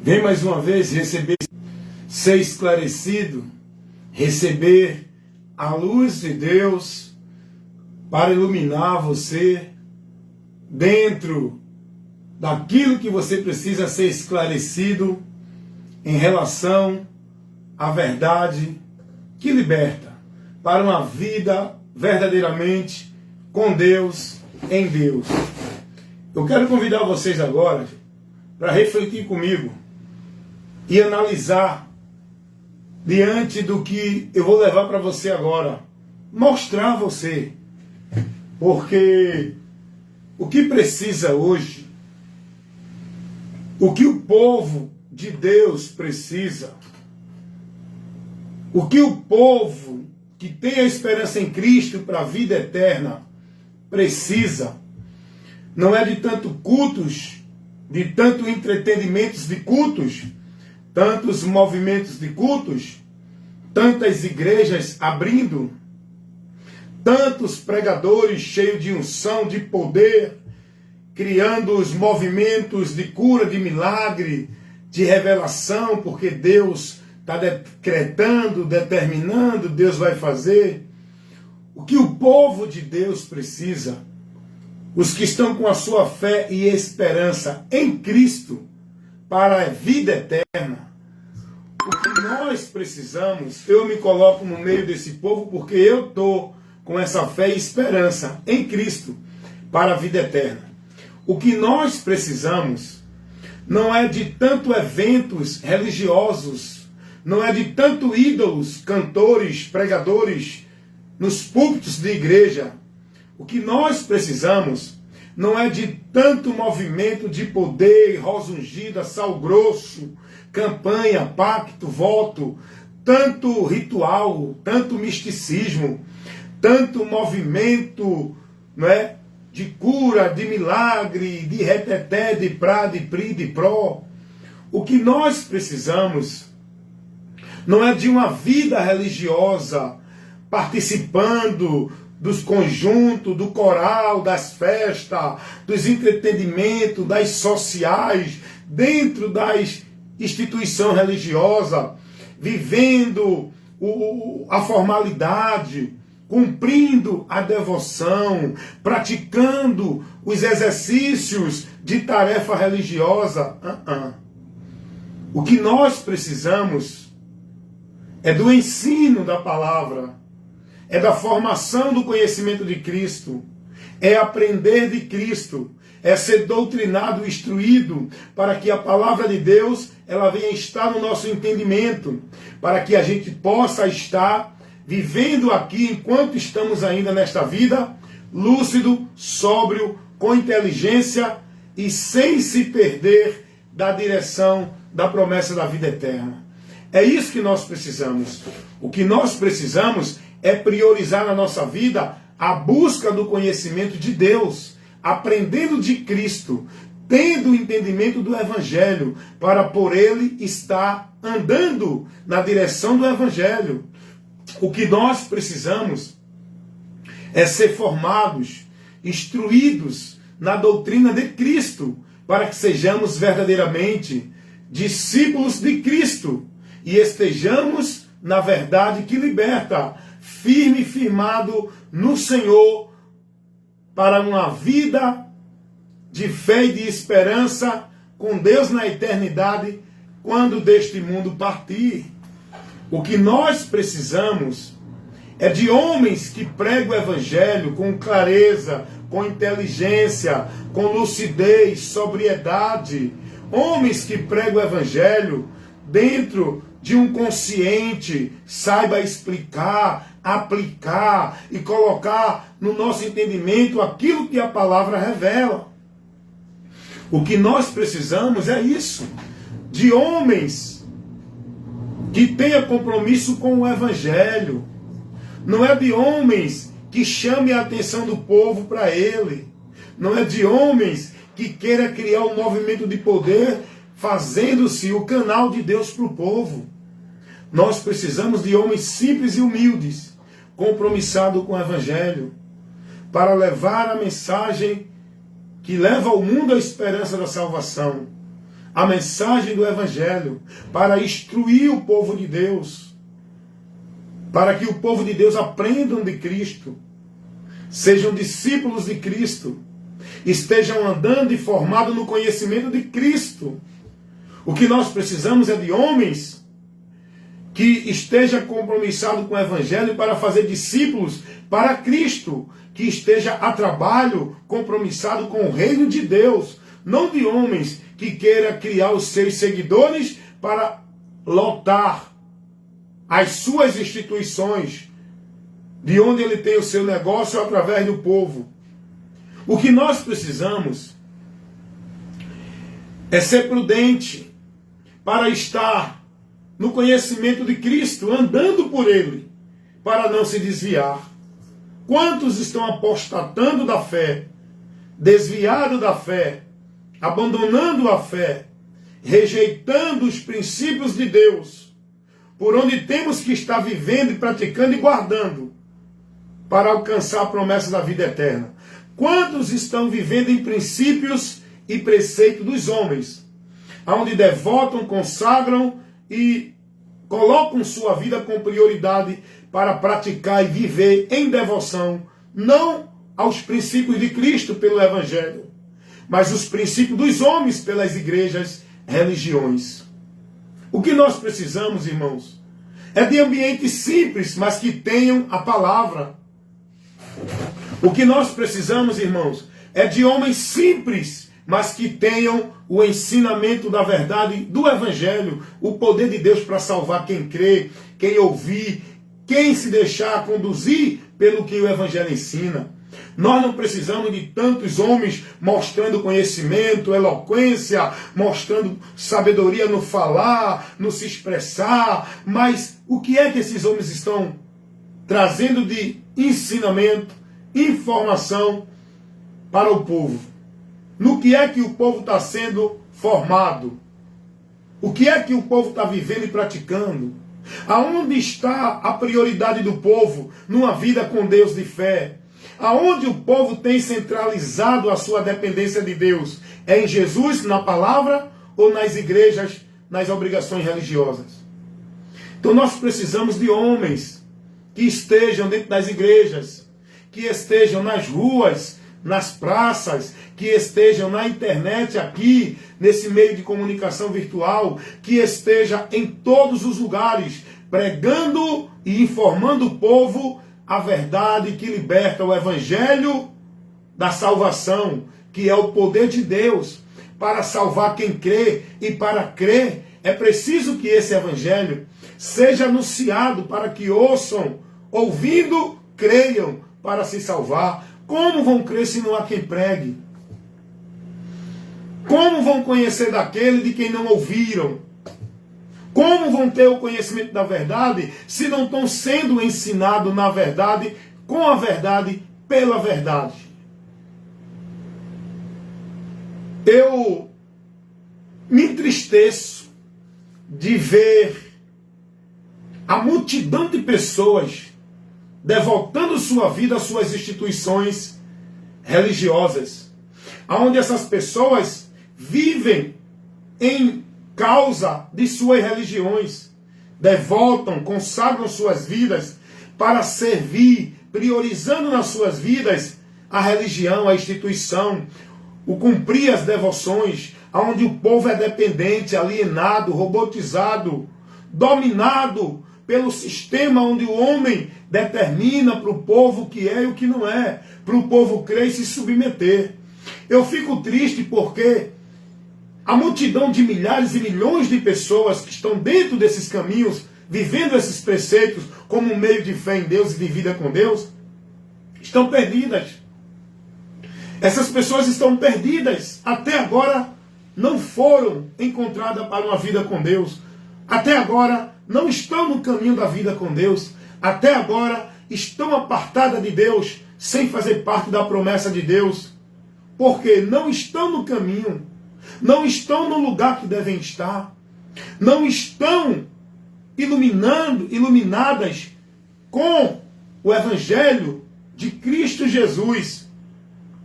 Vem mais uma vez receber, ser esclarecido, receber a luz de Deus para iluminar você dentro daquilo que você precisa ser esclarecido em relação à verdade que liberta para uma vida verdadeiramente com Deus, em Deus. Eu quero convidar vocês agora para refletir comigo e analisar diante do que eu vou levar para você agora, mostrar a você, porque o que precisa hoje, o que o povo de Deus precisa, o que o povo que tem a esperança em Cristo para a vida eterna precisa, não é de tanto cultos, de tanto entretenimentos de cultos, tantos movimentos de cultos, tantas igrejas abrindo, tantos pregadores cheios de unção, de poder, criando os movimentos de cura, de milagre, de revelação, porque Deus está decretando, determinando, Deus vai fazer. O que o povo de Deus precisa, os que estão com a sua fé e esperança em Cristo para a vida eterna, o que nós precisamos, eu me coloco no meio desse povo porque eu estou com essa fé e esperança em Cristo para a vida eterna. O que nós precisamos não é de tanto eventos religiosos, não é de tanto ídolos, cantores, pregadores nos púlpitos de igreja. O que nós precisamos não é de tanto movimento de poder, rosa ungida, sal grosso, campanha, pacto, voto, tanto ritual, tanto misticismo, tanto movimento, não é, de cura, de milagre, de reteté, de prá, de pri, de pró. O que nós precisamos não é de uma vida religiosa, participando dos conjuntos, do coral, das festas, dos entretenimentos, das sociais, dentro das instituições religiosas, vivendo a formalidade, cumprindo a devoção, praticando os exercícios de tarefa religiosa. O que nós precisamos é do ensino da palavra, é da formação do conhecimento de Cristo, é aprender de Cristo, é ser doutrinado, instruído, para que a palavra de Deus ela venha estar no nosso entendimento, para que a gente possa estar vivendo aqui, enquanto estamos ainda nesta vida, lúcido, sóbrio, com inteligência e sem se perder da direção da promessa da vida eterna. É isso que nós precisamos. O que nós precisamos é priorizar na nossa vida a busca do conhecimento de Deus, aprendendo de Cristo, tendo o entendimento do Evangelho, para por ele estar andando na direção do Evangelho. O que nós precisamos é ser formados, instruídos na doutrina de Cristo, para que sejamos verdadeiramente discípulos de Cristo e estejamos na verdade que liberta, firme e firmado no Senhor, para uma vida de fé e de esperança com Deus na eternidade, quando deste mundo partir. O que nós precisamos é de homens que pregam o Evangelho com clareza, com inteligência, com lucidez, sobriedade. Homens que pregam o Evangelho dentro de um consciente, saiba explicar, aplicar e colocar no nosso entendimento aquilo que a palavra revela. O que nós precisamos é isso, de homens que tenha compromisso com o Evangelho. Não é de homens que chame a atenção do povo para ele. Não é de homens que queira criar um movimento de poder, fazendo-se o canal de Deus para o povo. Nós precisamos de homens simples e humildes, compromissados com o Evangelho, para levar a mensagem que leva ao mundo a esperança da salvação, a mensagem do Evangelho, para instruir o povo de Deus, para que o povo de Deus aprendam de Cristo, sejam discípulos de Cristo, estejam andando e formados no conhecimento de Cristo. O que nós precisamos é de homens que estejam compromissados com o Evangelho para fazer discípulos para Cristo, que esteja a trabalho compromissado com o reino de Deus, não de homens que queiram criar os seus seguidores para lotar as suas instituições, de onde ele tem o seu negócio através do povo. O que nós precisamos é ser prudente para estar no conhecimento de Cristo, andando por ele, para não se desviar. Quantos estão apostatando da fé, desviados da fé, abandonando a fé, rejeitando os princípios de Deus, por onde temos que estar vivendo e praticando e guardando, para alcançar a promessa da vida eterna? Quantos estão vivendo em princípios e preceitos dos homens, onde devotam, consagram e colocam sua vida com prioridade para praticar e viver em devoção, não aos princípios de Cristo pelo Evangelho, mas os princípios dos homens pelas igrejas, religiões. O que nós precisamos, irmãos, é de ambientes simples, mas que tenham a palavra. O que nós precisamos, irmãos, é de homens simples, mas que tenham o ensinamento da verdade do Evangelho, o poder de Deus para salvar quem crê, quem ouvir, quem se deixar conduzir pelo que o Evangelho ensina. Nós não precisamos de tantos homens mostrando conhecimento, eloquência, mostrando sabedoria no falar, no se expressar, mas o que é que esses homens estão trazendo de ensinamento, informação para o povo? No que é que o povo está sendo formado? O que é que o povo está vivendo e praticando? Aonde está a prioridade do povo numa vida com Deus de fé? Aonde o povo tem centralizado a sua dependência de Deus? É em Jesus, na palavra, ou nas igrejas, nas obrigações religiosas? Então nós precisamos de homens que estejam dentro das igrejas, que estejam nas ruas, nas praças, que estejam na internet aqui, nesse meio de comunicação virtual, que esteja em todos os lugares, pregando e informando o povo a verdade que liberta, o Evangelho da salvação, que é o poder de Deus para salvar quem crê, e para crer é preciso que esse Evangelho seja anunciado para que ouçam, ouvindo, creiam para se salvar. Como vão crer se não há quem pregue? Como vão conhecer daquele de quem não ouviram? Como vão ter o conhecimento da verdade se não estão sendo ensinados na verdade, com a verdade, pela verdade? Eu me entristeço de ver a multidão de pessoas devotando sua vida às suas instituições religiosas, onde essas pessoas vivem em causa de suas religiões, devotam, consagram suas vidas para servir, priorizando nas suas vidas a religião, a instituição, o cumprir as devoções, onde o povo é dependente, alienado, robotizado, dominado pelo sistema onde o homem determina para o povo o que é e o que não é, para o povo crer e se submeter. Eu fico triste porque a multidão de milhares e milhões de pessoas que estão dentro desses caminhos, vivendo esses preceitos como um meio de fé em Deus e de vida com Deus, estão perdidas. Essas pessoas estão perdidas. Até agora não foram encontradas para uma vida com Deus. Até agora não estão no caminho da vida com Deus. Até agora estão apartadas de Deus, sem fazer parte da promessa de Deus. Porque não estão no caminho. Não estão no lugar que devem estar. Não estão iluminadas com o Evangelho de Cristo Jesus,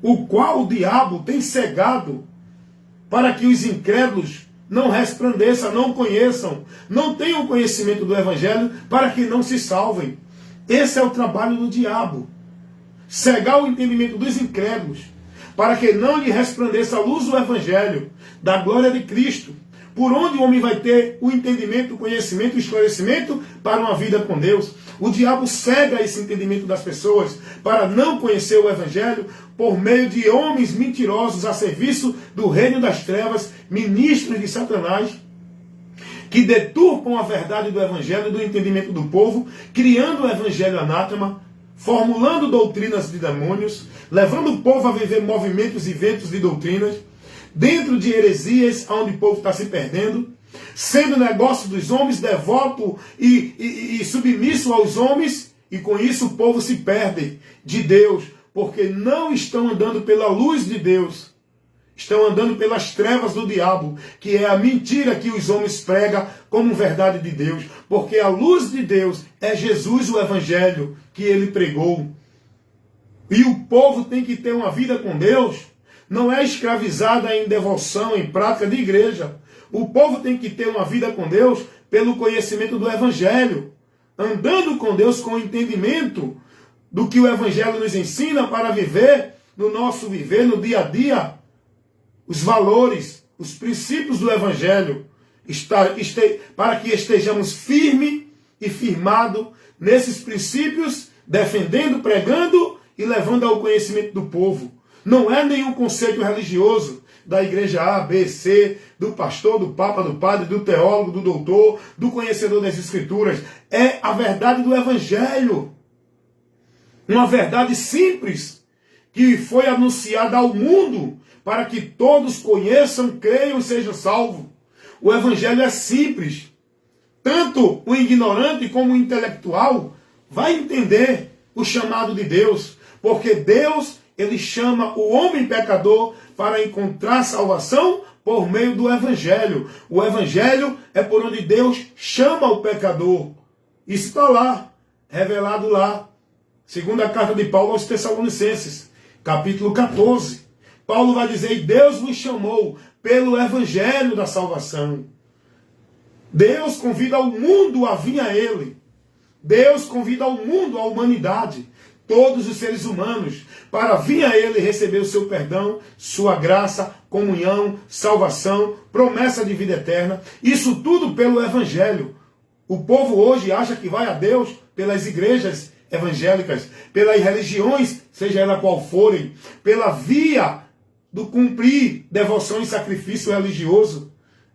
o qual o diabo tem cegado para que os incrédulos não resplandeça, não conheçam, não tenham conhecimento do Evangelho, para que não se salvem. Esse é o trabalho do diabo. Cegar o entendimento dos incrédulos, para que não lhe resplandeça a luz do Evangelho, da glória de Cristo, por onde o homem vai ter o entendimento, o conhecimento, o esclarecimento para uma vida com Deus. O diabo cega esse entendimento das pessoas para não conhecer o Evangelho por meio de homens mentirosos a serviço do reino das trevas, ministros de Satanás, que deturpam a verdade do Evangelho e do entendimento do povo, criando o Evangelho anátema, formulando doutrinas de demônios, levando o povo a viver movimentos e ventos de doutrinas, dentro de heresias onde o povo está se perdendo, sendo negócio dos homens, devoto e submisso aos homens, e com isso o povo se perde de Deus, porque não estão andando pela luz de Deus, estão andando pelas trevas do diabo, que é a mentira que os homens pregam como verdade de Deus, porque a luz de Deus é Jesus, o Evangelho que ele pregou. E o povo tem que ter uma vida com Deus, não é escravizada em devoção, em prática de igreja. O povo tem que ter uma vida com Deus pelo conhecimento do Evangelho, andando com Deus com o entendimento do que o Evangelho nos ensina para viver no nosso viver, no dia a dia, os valores, os princípios do Evangelho, para que estejamos firmes e firmados nesses princípios, defendendo, pregando e levando ao conhecimento do povo. Não é nenhum conceito religioso da igreja A, B, C, do pastor, do papa, do padre, do teólogo, do doutor, do conhecedor das Escrituras. É a verdade do Evangelho. Uma verdade simples que foi anunciada ao mundo para que todos conheçam, creiam e sejam salvos. O Evangelho é simples. Tanto o ignorante como o intelectual vai entender o chamado de Deus, porque Deus, ele chama o homem pecador para encontrar salvação por meio do Evangelho. O Evangelho é por onde Deus chama o pecador. Isso está lá, revelado lá. Segunda carta de Paulo aos Tessalonicenses, capítulo 14. Paulo vai dizer, Deus vos chamou pelo Evangelho da salvação. Deus convida o mundo a vir a Ele. Deus convida o mundo, a humanidade, todos os seres humanos, para vir a Ele receber o seu perdão, sua graça, comunhão, salvação, promessa de vida eterna. Isso tudo pelo Evangelho. O povo hoje acha que vai a Deus pelas igrejas evangélicas, pelas religiões, seja ela qual forem, pela via do cumprir devoção e sacrifício religioso.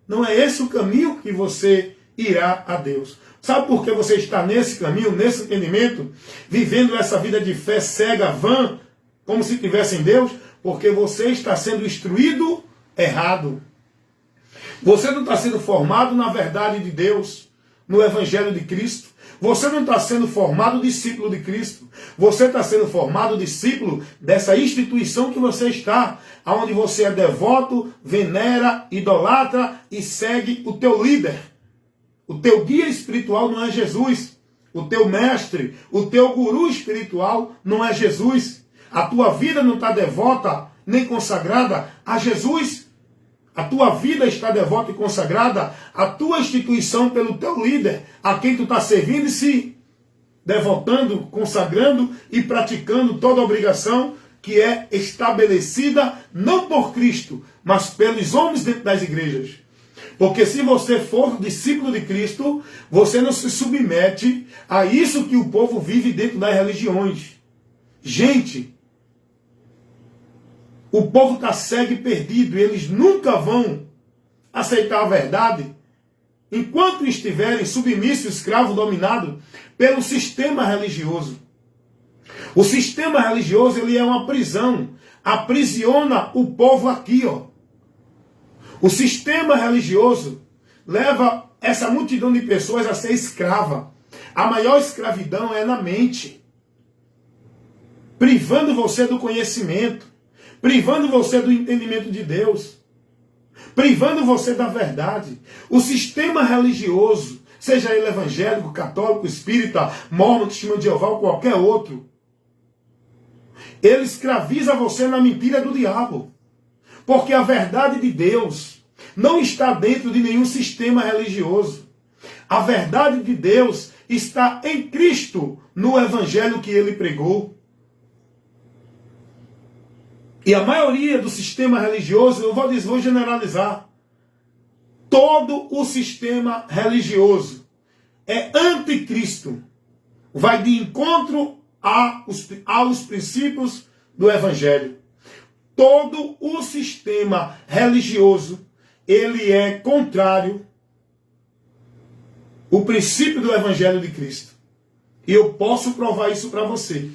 Não é esse o caminho que você irá a Deus. Sabe por que você está nesse caminho, nesse entendimento, vivendo essa vida de fé cega, vã, como se estivesse em Deus? Porque você está sendo instruído errado. Você não está sendo formado na verdade de Deus, no Evangelho de Cristo. Você não está sendo formado discípulo de Cristo. Você está sendo formado discípulo dessa instituição que você está, onde você é devoto, venera, idolatra e segue o teu líder. O teu guia espiritual não é Jesus. O teu mestre, o teu guru espiritual não é Jesus. A tua vida não está devota nem consagrada a Jesus. A tua vida está devota e consagrada à tua instituição pelo teu líder, a quem tu está servindo e se devotando, consagrando e praticando toda a obrigação que é estabelecida não por Cristo, mas pelos homens dentro das igrejas. Porque se você for discípulo de Cristo, você não se submete a isso que o povo vive dentro das religiões. Gente, o povo está cego e perdido, e eles nunca vão aceitar a verdade enquanto estiverem submissos, escravos, dominados pelo sistema religioso. O sistema religioso, ele é uma prisão, aprisiona o povo aqui, ó. O sistema religioso leva essa multidão de pessoas a ser escrava. A maior escravidão é na mente, privando você do conhecimento, privando você do entendimento de Deus, privando você da verdade. O sistema religioso, seja ele evangélico, católico, espírita, mormon, testemunho de Jeová ou qualquer outro, ele escraviza você na mentira do diabo. Porque a verdade de Deus, não está dentro de nenhum sistema religioso. A verdade de Deus está em Cristo, no evangelho que ele pregou. E a maioria do sistema religioso, eu vou generalizar, todo o sistema religioso é anticristo. Vai de encontro aos princípios do evangelho. Todo o sistema religioso, ele é contrário ao princípio do evangelho de Cristo. E eu posso provar isso para você.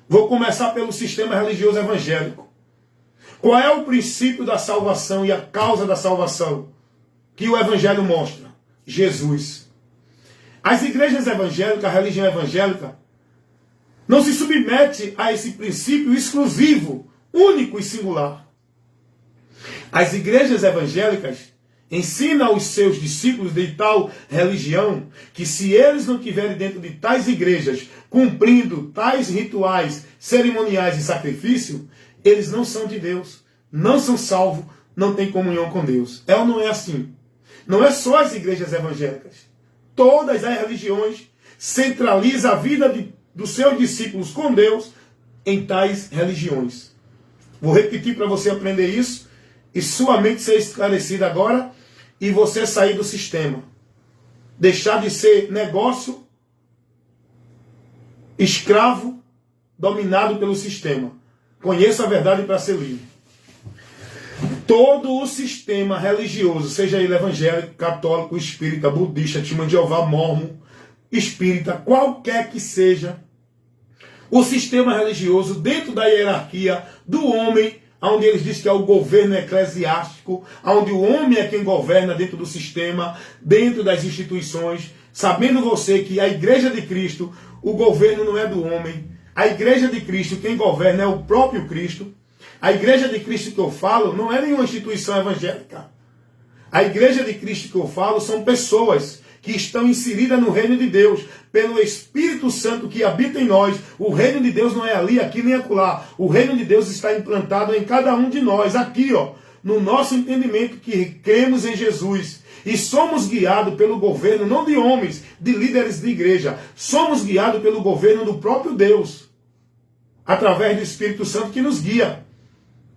Vou começar pelo sistema religioso evangélico. Qual é o princípio da salvação e a causa da salvação que o evangelho mostra? Jesus. As igrejas evangélicas, a religião evangélica, não se submete a esse princípio exclusivo, único e singular. As igrejas evangélicas ensinam aos seus discípulos de tal religião que se eles não estiverem dentro de tais igrejas, cumprindo tais rituais cerimoniais e sacrifício, eles não são de Deus, não são salvos, não têm comunhão com Deus. É ou não é assim? Não é só as igrejas evangélicas. Todas as religiões centralizam a vida dos seus discípulos com Deus em tais religiões. Vou repetir para você aprender isso e sua mente ser esclarecida agora e você sair do sistema. Deixar de ser negócio, escravo, dominado pelo sistema. Conheça a verdade para ser livre. Todo o sistema religioso, seja ele evangélico, católico, espírita, budista, testemunho de Jeová, mormon, espírita, qualquer que seja, o sistema religioso dentro da hierarquia do homem, onde eles dizem que é o governo eclesiástico, onde o homem é quem governa dentro do sistema, dentro das instituições, sabendo você que a igreja de Cristo, o governo não é do homem, a igreja de Cristo, quem governa é o próprio Cristo. A igreja de Cristo que eu falo não é nenhuma instituição evangélica. A igreja de Cristo que eu falo são pessoas que estão inseridas no reino de Deus, pelo Espírito Santo que habita em nós. O reino de Deus não é ali, aqui nem acolá. O reino de Deus está implantado em cada um de nós, aqui, ó, no nosso entendimento que cremos em Jesus. E somos guiados pelo governo, não de homens, de líderes de igreja. Somos guiados pelo governo do próprio Deus, através do Espírito Santo que nos guia.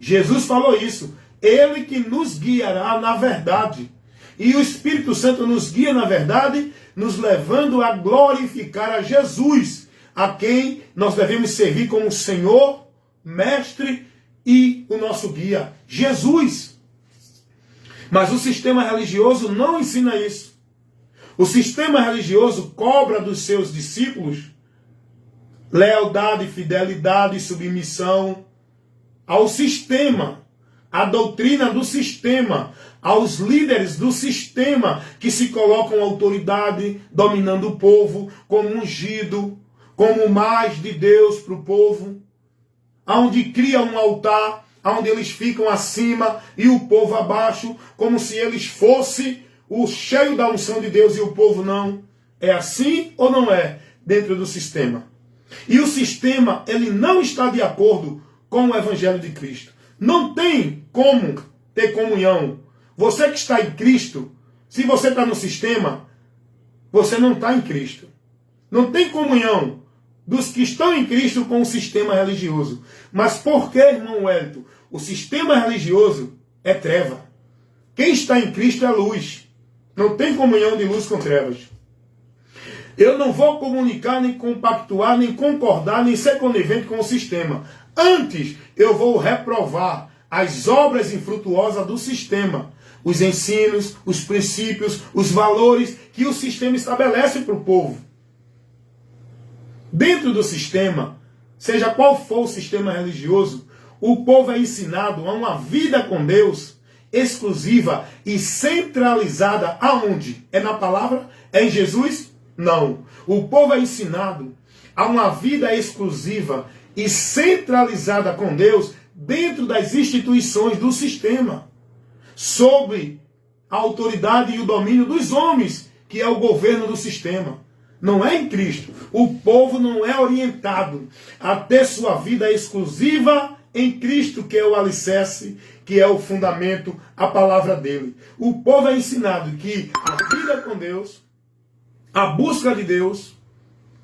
Jesus falou isso. Ele que nos guiará na verdade. E o Espírito Santo nos guia na verdade, nos levando a glorificar a Jesus, a quem nós devemos servir como Senhor, Mestre e o nosso guia, Jesus. Mas o sistema religioso não ensina isso. O sistema religioso cobra dos seus discípulos lealdade, fidelidade e submissão ao sistema, à doutrina do sistema, aos líderes do sistema que se colocam autoridade, dominando o povo, como ungido, como mais de Deus para o povo, aonde cria um altar, aonde eles ficam acima e o povo abaixo, como se eles fossem o cheio da unção de Deus e o povo não. É assim ou não é dentro do sistema? E o sistema, ele não está de acordo com o Evangelho de Cristo. Não tem como ter comunhão. Você que está em Cristo, se você está no sistema, você não está em Cristo. Não tem comunhão dos que estão em Cristo com o sistema religioso. Mas por que, irmão Wellington? O sistema religioso é treva. Quem está em Cristo é luz. Não tem comunhão de luz com trevas. Eu não vou comunicar, nem compactuar, nem concordar, nem ser conivente com o sistema. Antes, eu vou reprovar as obras infrutuosas do sistema. Os ensinos, os princípios, os valores que o sistema estabelece para o povo. Dentro do sistema, seja qual for o sistema religioso, o povo é ensinado a uma vida com Deus exclusiva e centralizada aonde? É na palavra? É em Jesus? Não. O povo é ensinado a uma vida exclusiva e centralizada com Deus dentro das instituições do sistema, sob a autoridade e o domínio dos homens, que é o governo do sistema. Não é em Cristo. O povo não é orientado a ter sua vida exclusiva em Cristo, que é o alicerce, que é o fundamento, a palavra dele. O povo é ensinado que a vida com Deus, a busca de Deus,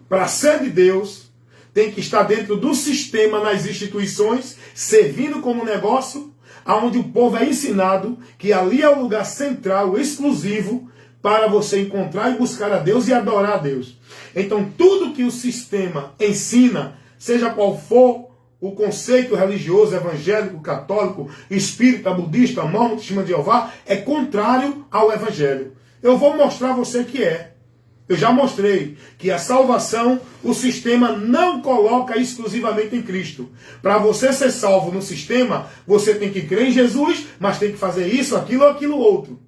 para ser de Deus, tem que estar dentro do sistema, nas instituições, servindo como negócio, onde o povo é ensinado que ali é o lugar central, exclusivo, para você encontrar e buscar a Deus e adorar a Deus. Então, tudo que o sistema ensina, seja qual for o conceito religioso, evangélico, católico, espírita, budista, mormon, testemunho de Jeová, é contrário ao evangelho. Eu vou mostrar a você que é. Eu já mostrei que a salvação, o sistema não coloca exclusivamente em Cristo. Para você ser salvo no sistema, você tem que crer em Jesus, mas tem que fazer isso, aquilo ou aquilo outro.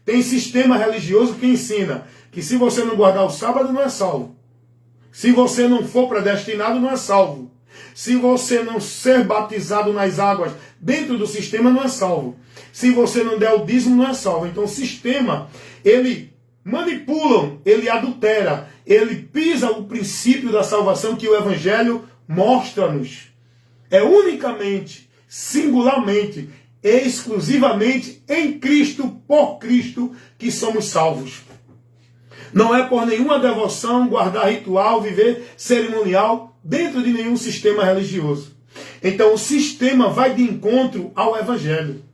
Tem sistema religioso que ensina que se você não guardar o sábado, não é salvo. Se você não for predestinado, não é salvo. Se você não ser batizado nas águas dentro do sistema, não é salvo. Se você não der o dízimo, não é salvo. Então o sistema, ele manipulam, ele adultera, ele pisa o princípio da salvação que o Evangelho mostra-nos. É unicamente, singularmente, exclusivamente em Cristo, por Cristo, que somos salvos. Não é por nenhuma devoção, guardar ritual, viver cerimonial dentro de nenhum sistema religioso. Então o sistema vai de encontro ao Evangelho.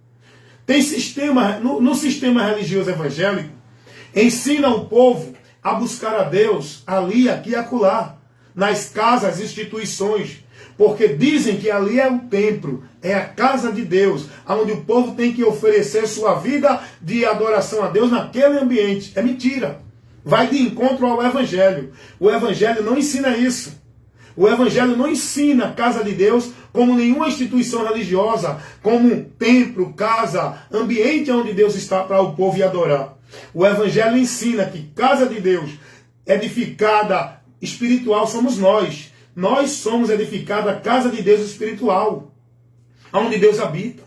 Tem sistema, no sistema religioso evangélico, ensina o povo a buscar a Deus ali, aqui e acolá, nas casas, instituições, porque dizem que ali é o templo, é a casa de Deus, onde o povo tem que oferecer sua vida de adoração a Deus naquele ambiente. É mentira. Vai de encontro ao Evangelho. O Evangelho não ensina isso. O Evangelho não ensina a casa de Deus como nenhuma instituição religiosa, como templo, casa, ambiente onde Deus está para o povo ir adorar. O Evangelho ensina que casa de Deus, edificada espiritual, somos nós. Nós somos edificada a casa de Deus espiritual, onde Deus habita.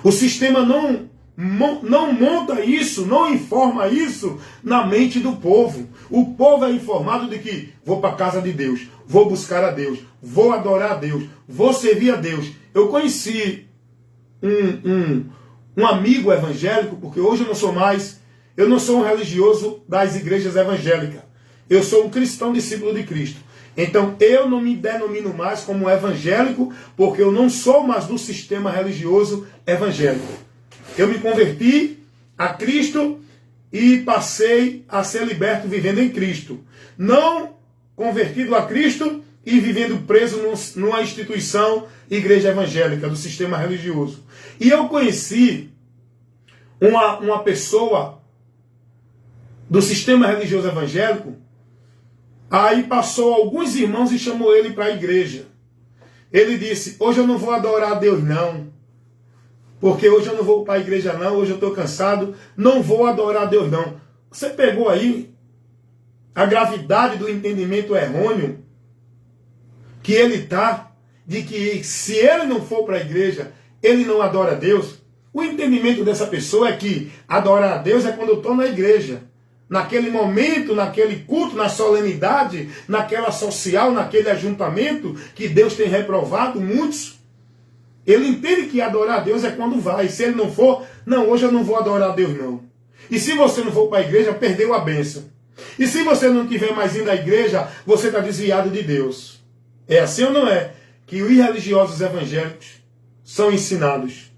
O sistema não monta isso, não informa isso na mente do povo. O povo é informado de que vou para a casa de Deus, vou buscar a Deus, vou adorar a Deus, vou servir a Deus. Eu conheci um amigo evangélico, porque hoje eu não sou um religioso das igrejas evangélicas. Eu sou um cristão discípulo de Cristo. Então eu não me denomino mais como evangélico, porque eu não sou mais do sistema religioso evangélico. Eu me converti a Cristo e passei a ser liberto vivendo em Cristo. Não convertido a Cristo e vivendo preso numa instituição, igreja evangélica, do sistema religioso. E eu conheci uma pessoa do sistema religioso evangélico. Aí passou alguns irmãos e chamou ele para a igreja. Ele disse: hoje eu não vou adorar a Deus não. Porque hoje eu não vou para a igreja não, hoje eu estou cansado, não vou adorar a Deus não. Você pegou aí a gravidade do entendimento errôneo que ele está, de que se ele não for para a igreja, ele não adora a Deus? O entendimento dessa pessoa é que adorar a Deus é quando eu estou na igreja. Naquele momento, naquele culto, na solenidade, naquela social, naquele ajuntamento que Deus tem reprovado muitos. Ele entende que adorar a Deus é quando vai. Se ele não for, não, hoje eu não vou adorar a Deus não. E se você não for para a igreja, perdeu a bênção. E se você não estiver mais indo à igreja, você está desviado de Deus. É assim ou não é? Que os religiosos evangélicos são ensinados.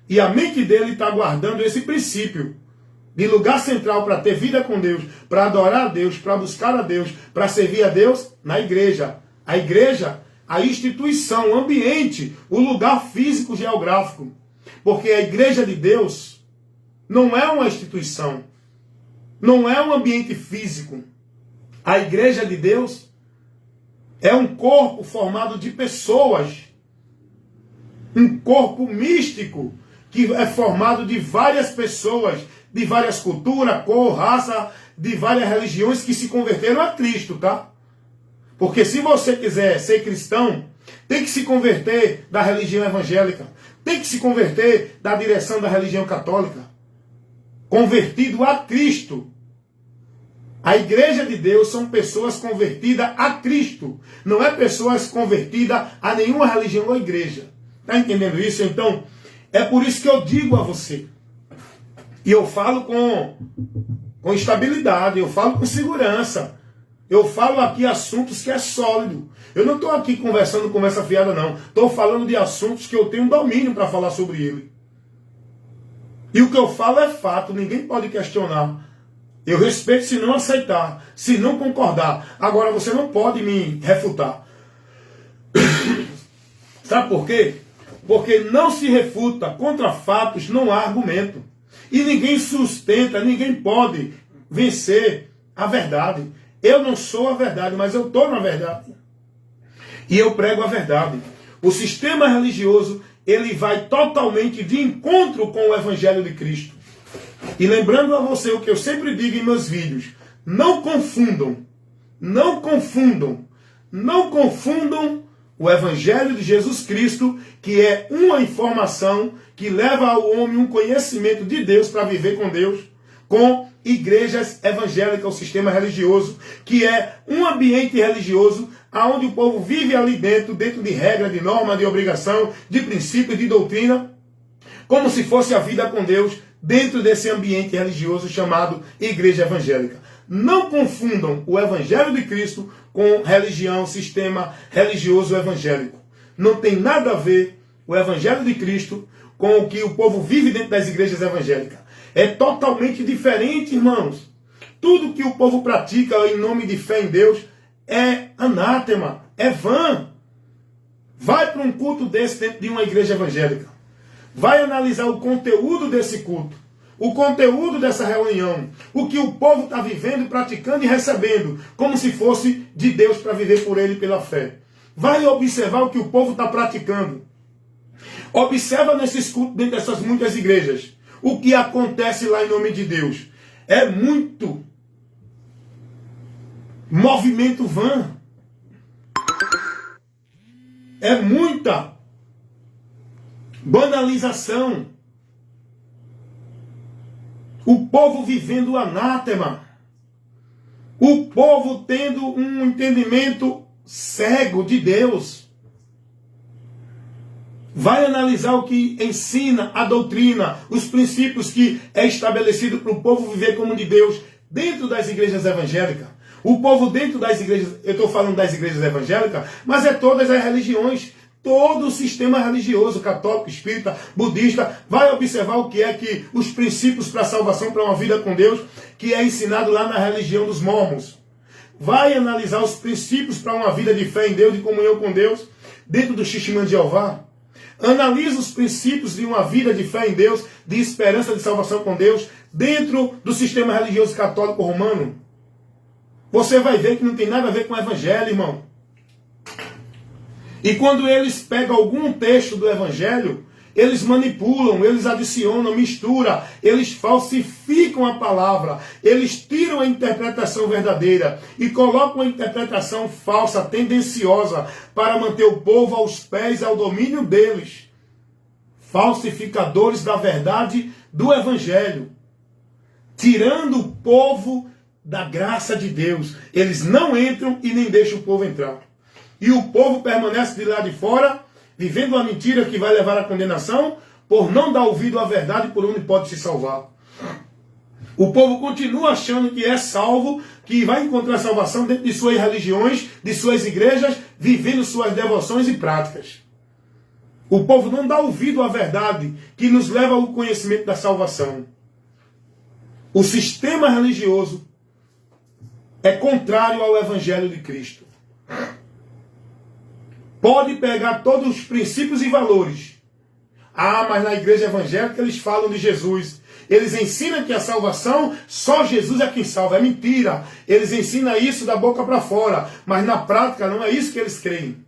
E a mente dele está guardando esse princípio de lugar central para ter vida com Deus, para adorar a Deus, para buscar a Deus, para servir a Deus na igreja. A igreja, a instituição, o ambiente, o lugar físico geográfico. Porque a igreja de Deus não é uma instituição, não é um ambiente físico. A igreja de Deus é um corpo formado de pessoas, um corpo místico que é formado de várias pessoas, de várias culturas, cor, raça, de várias religiões que se converteram a Cristo, tá? Porque se você quiser ser cristão, tem que se converter da religião evangélica, tem que se converter da direção da religião católica. Convertido a Cristo. A igreja de Deus são pessoas convertidas a Cristo. Não é pessoas convertidas a nenhuma religião ou igreja. Está entendendo isso? Então, é por isso que eu digo a você. E eu falo com estabilidade, eu falo com segurança. Eu falo aqui assuntos que é sólido. Eu não estou aqui conversando conversa fiada, não. Estou falando de assuntos que eu tenho domínio para falar sobre ele. E o que eu falo é fato, ninguém pode questionar. Eu respeito se não aceitar, se não concordar. Agora você não pode me refutar. Sabe por quê? Porque não se refuta, contra fatos não há argumento. E ninguém sustenta, ninguém pode vencer a verdade. Eu não sou a verdade, mas eu estou na verdade. E eu prego a verdade. O sistema religioso, ele vai totalmente de encontro com o Evangelho de Cristo. E lembrando a você o que eu sempre digo em meus vídeos, não confundam o Evangelho de Jesus Cristo, que é uma informação que leva ao homem um conhecimento de Deus para viver com Deus, com igrejas evangélicas, o sistema religioso, que é um ambiente religioso onde o povo vive ali dentro de regra, de norma, de obrigação, de princípio, de doutrina, como se fosse a vida com Deus dentro desse ambiente religioso chamado igreja evangélica. Não confundam o Evangelho de Cristo com religião, sistema religioso evangélico. Não tem nada a ver o Evangelho de Cristo com o que o povo vive dentro das igrejas evangélicas. É totalmente diferente, irmãos. Tudo que o povo pratica em nome de fé em Deus é anátema, é vã. Vai para um culto desse dentro de uma igreja evangélica. Vai analisar o conteúdo desse culto, o conteúdo dessa reunião, o que o povo está vivendo, praticando e recebendo, como se fosse de Deus para viver por ele pela fé. Vai observar o que o povo está praticando. Observa nesses cultos, dentro dessas muitas igrejas, o que acontece lá em nome de Deus. É muito movimento vã. É muita banalização. O povo vivendo o anátema. O povo tendo um entendimento cego de Deus. Vai analisar o que ensina a doutrina, os princípios que é estabelecido para o povo viver como de Deus dentro das igrejas evangélicas. O povo dentro das igrejas, eu estou falando das igrejas evangélicas, mas é todas as religiões, todo o sistema religioso, católico, espírita, budista, vai observar o que é que os princípios para a salvação, para uma vida com Deus, que é ensinado lá na religião dos mormons. Vai analisar os princípios para uma vida de fé em Deus, de comunhão com Deus, dentro do Testemunho de Jeová. Analisa os princípios de uma vida de fé em Deus, de esperança de salvação com Deus, dentro do sistema religioso católico romano. Você vai ver que não tem nada a ver com o Evangelho, irmão. E quando eles pegam algum texto do Evangelho, eles manipulam, eles adicionam, misturam, eles falsificam a palavra, eles tiram a interpretação verdadeira e colocam a interpretação falsa, tendenciosa, para manter o povo aos pés, ao domínio deles. Falsificadores da verdade do Evangelho, tirando o povo da graça de Deus. Eles não entram e nem deixam o povo entrar. E o povo permanece de lá de fora, vivendo uma mentira que vai levar à condenação, por não dar ouvido à verdade por onde pode se salvar. O povo continua achando que é salvo, que vai encontrar salvação dentro de suas religiões, de suas igrejas, vivendo suas devoções e práticas. O povo não dá ouvido à verdade que nos leva ao conhecimento da salvação. O sistema religioso é contrário ao Evangelho de Cristo. Pode pegar todos os princípios e valores. Ah, mas na igreja evangélica eles falam de Jesus. Eles ensinam que a salvação, só Jesus é quem salva. É mentira. Eles ensinam isso da boca para fora. Mas na prática não é isso que eles creem.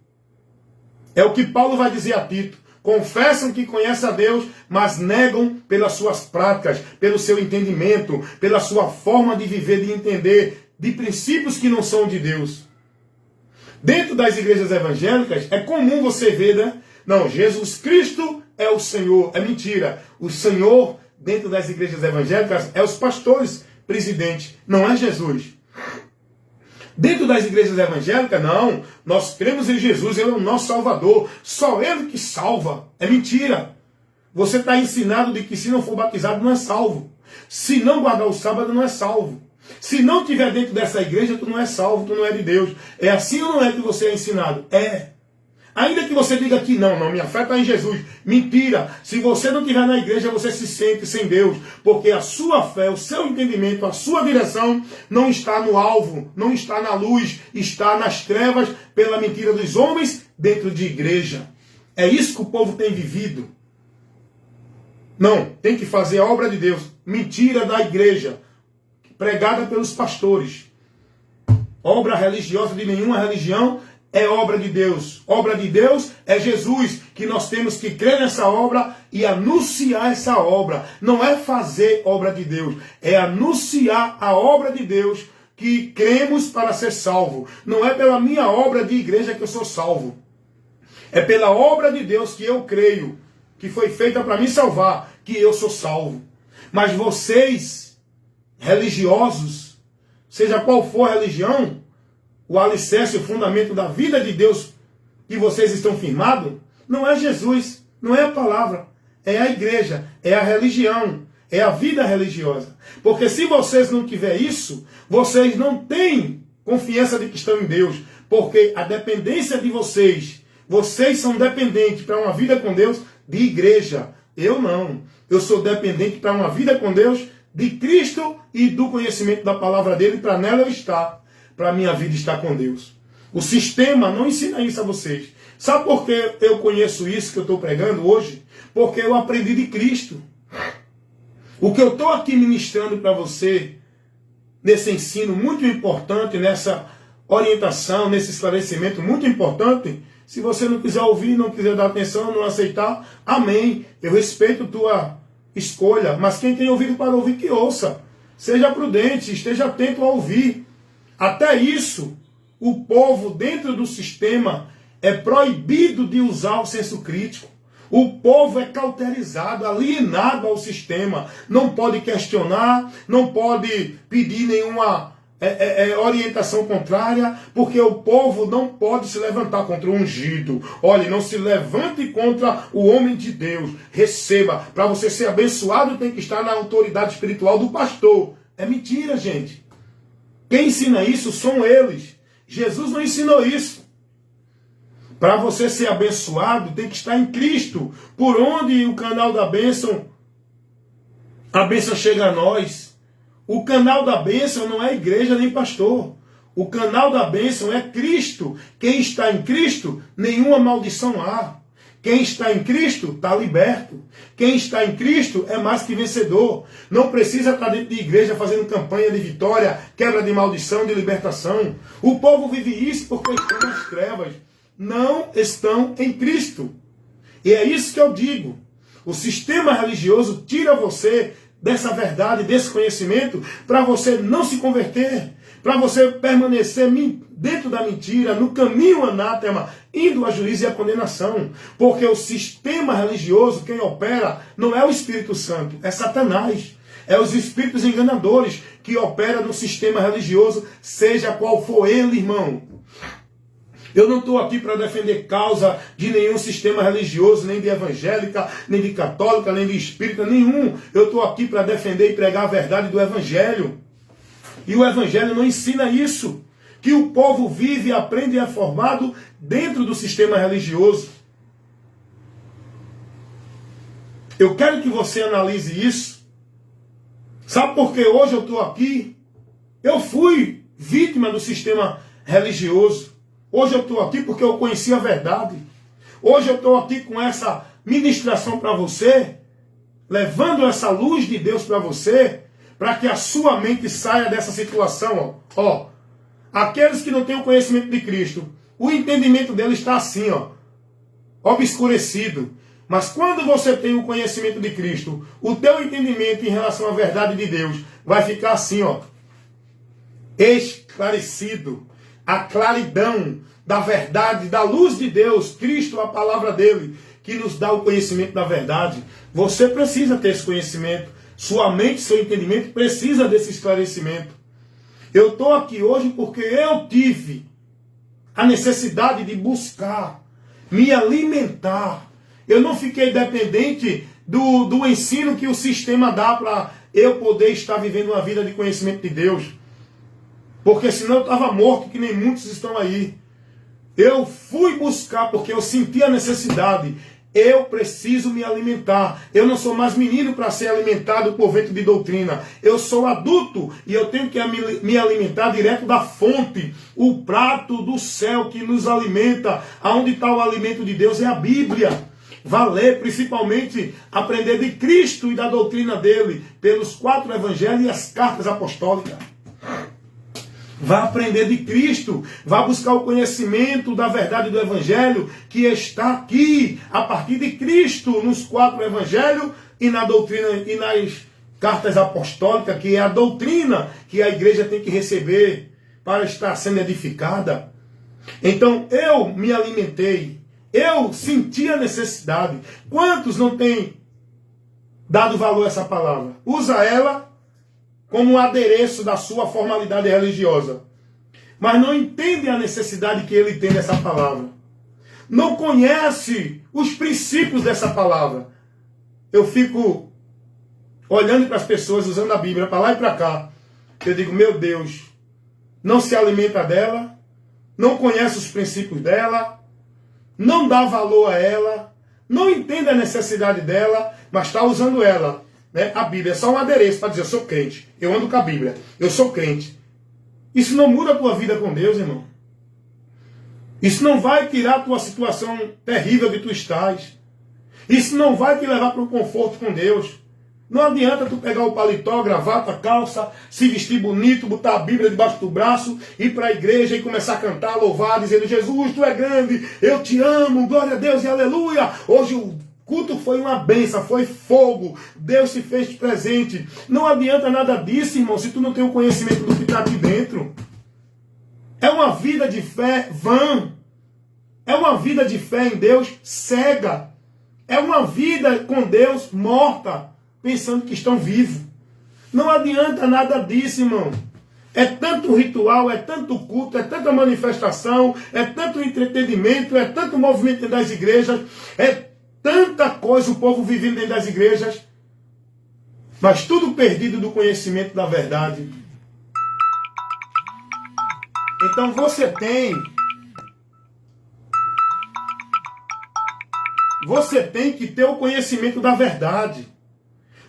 É o que Paulo vai dizer a Tito. Confessam que conhecem a Deus, mas negam pelas suas práticas, pelo seu entendimento, pela sua forma de viver, de entender, de princípios que não são de Deus. Dentro das igrejas evangélicas, é comum você ver, né? Não, Jesus Cristo é o Senhor. É mentira. O Senhor, dentro das igrejas evangélicas, é os pastores presidentes. Não é Jesus. Dentro das igrejas evangélicas, não. Nós cremos em Jesus, Ele é o nosso Salvador. Só Ele que salva. É mentira. Você está ensinado de que se não for batizado não é salvo. Se não guardar o sábado não é salvo. Se não estiver dentro dessa igreja, tu não é salvo, tu não é de Deus. É assim ou não é que você é ensinado? É. Ainda que você diga que não, minha fé está em Jesus. Mentira. Se você não estiver na igreja, você se sente sem Deus. Porque a sua fé, o seu entendimento, a sua direção não está no alvo, não está na luz, está nas trevas pela mentira dos homens dentro de igreja. É isso que o povo tem vivido. Não, tem que fazer a obra de Deus. Mentira da igreja, pregada pelos pastores. Obra religiosa de nenhuma religião é obra de Deus. Obra de Deus é Jesus, que nós temos que crer nessa obra e anunciar essa obra. Não é fazer obra de Deus, é anunciar a obra de Deus que cremos para ser salvo. Não é pela minha obra de igreja que eu sou salvo. É pela obra de Deus que eu creio, que foi feita para me salvar, que eu sou salvo. Mas vocês, religiosos, seja qual for a religião, o alicerce, o fundamento da vida de Deus que vocês estão firmados, não é Jesus, não é a palavra, é a igreja, é a religião, é a vida religiosa. Porque se vocês não tiverem isso, vocês não têm confiança de que estão em Deus, porque a dependência de vocês são dependentes para uma vida com Deus de igreja. Eu não. Eu sou dependente para uma vida com Deus de Cristo e do conhecimento da palavra dele, para nela eu estar. Para a minha vida estar com Deus. O sistema não ensina isso a vocês. Sabe por que eu conheço isso que eu estou pregando hoje? Porque eu aprendi de Cristo. O que eu estou aqui ministrando para você, nesse ensino muito importante, nessa orientação, nesse esclarecimento muito importante, se você não quiser ouvir, não quiser dar atenção, não aceitar, amém. Eu respeito tua escolha, mas quem tem ouvido para ouvir, que ouça. Seja prudente, esteja atento a ouvir. Até isso, o povo dentro do sistema é proibido de usar o senso crítico. O povo é cauterizado, alienado ao sistema. Não pode questionar, não pode pedir nenhuma orientação contrária, porque o povo não pode se levantar contra o ungido. Olha, não se levante contra o homem de Deus. Receba. Para você ser abençoado, tem que estar na autoridade espiritual do pastor. É mentira, gente. Quem ensina isso são eles. Jesus não ensinou isso. Para você ser abençoado, tem que estar em Cristo. Por onde o canal da bênção, a bênção chega a nós. O canal da bênção não é igreja nem pastor. O canal da bênção é Cristo. Quem está em Cristo, nenhuma maldição há. Quem está em Cristo está liberto. Quem está em Cristo é mais que vencedor. Não precisa estar dentro de igreja fazendo campanha de vitória, quebra de maldição, de libertação. O povo vive isso porque estão nas trevas. Não estão em Cristo. E é isso que eu digo. O sistema religioso tira você dessa verdade, desse conhecimento, para você não se converter, para você permanecer dentro da mentira, no caminho anátema, indo a juízo e a condenação. Porque o sistema religioso, quem opera, não é o Espírito Santo, é Satanás. É os espíritos enganadores que operam no sistema religioso, seja qual for ele, irmão. Eu não estou aqui para defender causa de nenhum sistema religioso, nem de evangélica, nem de católica, nem de espírita, nenhum. Eu estou aqui para defender e pregar a verdade do evangelho. E o evangelho não ensina isso. Que o povo vive, aprende e é formado dentro do sistema religioso. Eu quero que você analise isso. Sabe por que hoje eu estou aqui? Eu fui vítima do sistema religioso. Hoje eu estou aqui porque eu conheci a verdade. Hoje eu estou aqui com essa ministração para você, levando essa luz de Deus para você, para que a sua mente saia dessa situação. Ó, aqueles que não têm o conhecimento de Cristo, o entendimento dele está assim, ó, obscurecido. Mas quando você tem o conhecimento de Cristo, o teu entendimento em relação à verdade de Deus vai ficar assim, ó, esclarecido. A claridão da verdade, da luz de Deus, Cristo, a palavra dele, que nos dá o conhecimento da verdade. Você precisa ter esse conhecimento. Sua mente, seu entendimento precisa desse esclarecimento. Eu estou aqui hoje porque eu tive a necessidade de buscar, me alimentar. Eu não fiquei dependente do ensino que o sistema dá para eu poder estar vivendo uma vida de conhecimento de Deus. Porque senão eu estava morto, que nem muitos estão aí. Eu fui buscar porque eu senti a necessidade. Eu preciso me alimentar. Eu não sou mais menino para ser alimentado por vento de doutrina. Eu sou adulto e eu tenho que me alimentar direto da fonte. O prato do céu que nos alimenta. Aonde está o alimento de Deus é a Bíblia. Valer, principalmente, aprender de Cristo e da doutrina dele, pelos 4 evangelhos e as cartas apostólicas. Vá aprender de Cristo, vá buscar o conhecimento da verdade do Evangelho que está aqui, a partir de Cristo, nos 4 evangelhos e na doutrina e nas cartas apostólicas, que é a doutrina que a igreja tem que receber para estar sendo edificada. Então eu me alimentei, eu senti a necessidade. Quantos não têm dado valor a essa palavra? Usa ela como um adereço da sua formalidade religiosa, mas não entende a necessidade que ele tem dessa palavra. Não conhece os princípios dessa palavra. Eu fico olhando para as pessoas usando a Bíblia para lá e para cá. Eu digo, meu Deus, não se alimenta dela, não conhece os princípios dela, não dá valor a ela, não entende a necessidade dela, mas está usando ela. A Bíblia é só um adereço para dizer, eu sou crente, eu ando com a Bíblia, eu sou crente. Isso não muda a tua vida com Deus, irmão. Isso não vai tirar a tua situação terrível que tu estás. Isso não vai te levar para o conforto com Deus. Não adianta tu pegar o paletó, a gravata, a calça, se vestir bonito, botar a Bíblia debaixo do braço, ir para a igreja e começar a cantar, louvar, dizendo, Jesus, tu é grande, eu te amo, glória a Deus e aleluia. Hoje o culto foi uma bênção, foi fogo. Deus se fez presente. Não adianta nada disso, irmão, se tu não tem o conhecimento do que está aqui dentro. É uma vida de fé vã. É uma vida de fé em Deus cega. É uma vida com Deus morta, pensando que estão vivos. Não adianta nada disso, irmão. É tanto ritual, é tanto culto, é tanta manifestação, é tanto entretenimento, é tanto movimento dentro das igrejas, é tanta coisa o povo vivendo dentro das igrejas, mas tudo perdido do conhecimento da verdade. Então você tem que ter o conhecimento da verdade.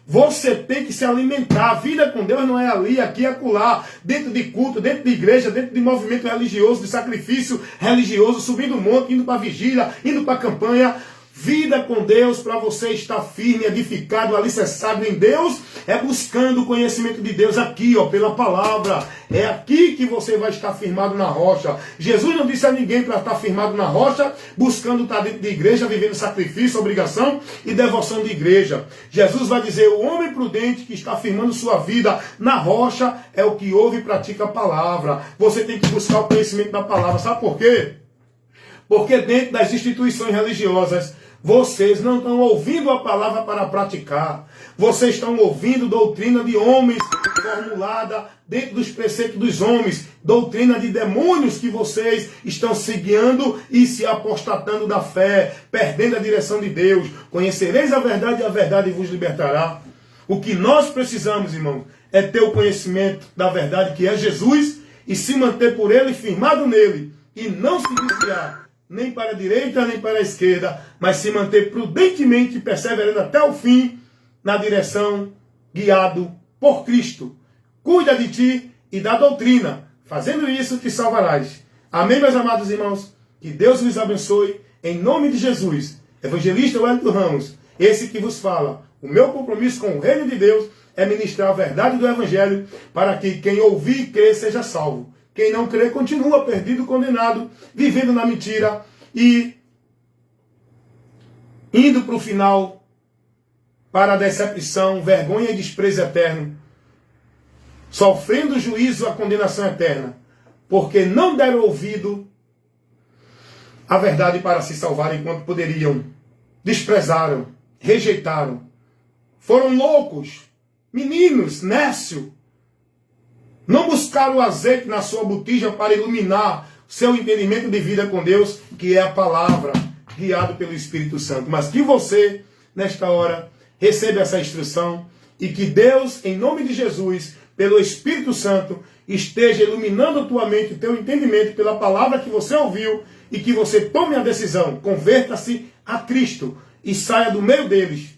Você tem que se alimentar. A vida com Deus não é ali, aqui e acolá, dentro de culto, dentro de igreja, dentro de movimento religioso, de sacrifício religioso, subindo o monte, indo para a vigília, indo para a campanha. Vida com Deus, para você estar firme, edificado, alicerçado em Deus, é buscando o conhecimento de Deus aqui, pela palavra. É aqui que você vai estar firmado na rocha. Jesus não disse a ninguém para estar firmado na rocha, buscando estar dentro de igreja, vivendo sacrifício, obrigação e devoção de igreja. Jesus vai dizer, o homem prudente que está firmando sua vida na rocha é o que ouve e pratica a palavra. Você tem que buscar o conhecimento da palavra. Sabe por quê? Porque dentro das instituições religiosas, vocês não estão ouvindo a palavra para praticar. Vocês estão ouvindo doutrina de homens formulada dentro dos preceitos dos homens. Doutrina de demônios que vocês estão se guiando e se apostatando da fé, perdendo a direção de Deus. Conhecereis a verdade e a verdade vos libertará. O que nós precisamos, irmão, é ter o conhecimento da verdade que é Jesus e se manter por ele, firmado nele, e não se desviar nem para a direita, nem para a esquerda, mas se manter prudentemente, perseverando até o fim, na direção, guiado por Cristo. Cuida de ti e da doutrina. Fazendo isso, te salvarás. Amém, meus amados irmãos? Que Deus vos abençoe, em nome de Jesus. Evangelista Wellington Ramos, esse que vos fala. O meu compromisso com o reino de Deus é ministrar a verdade do Evangelho, para que quem ouvir e crer seja salvo. Quem não crê continua perdido, condenado, vivendo na mentira e indo para o final, para a decepção, vergonha e desprezo eterno, sofrendo o juízo, a condenação eterna, porque não deram ouvido à verdade para se salvar enquanto poderiam. Desprezaram, rejeitaram, foram loucos, meninos, nécios, Não buscar o azeite na sua botija para iluminar seu entendimento de vida com Deus, que é a palavra, guiado pelo Espírito Santo. Mas que você, nesta hora, receba essa instrução e que Deus, em nome de Jesus, pelo Espírito Santo, esteja iluminando a tua mente, o teu entendimento pela palavra que você ouviu e que você tome a decisão, converta-se a Cristo e saia do meio deles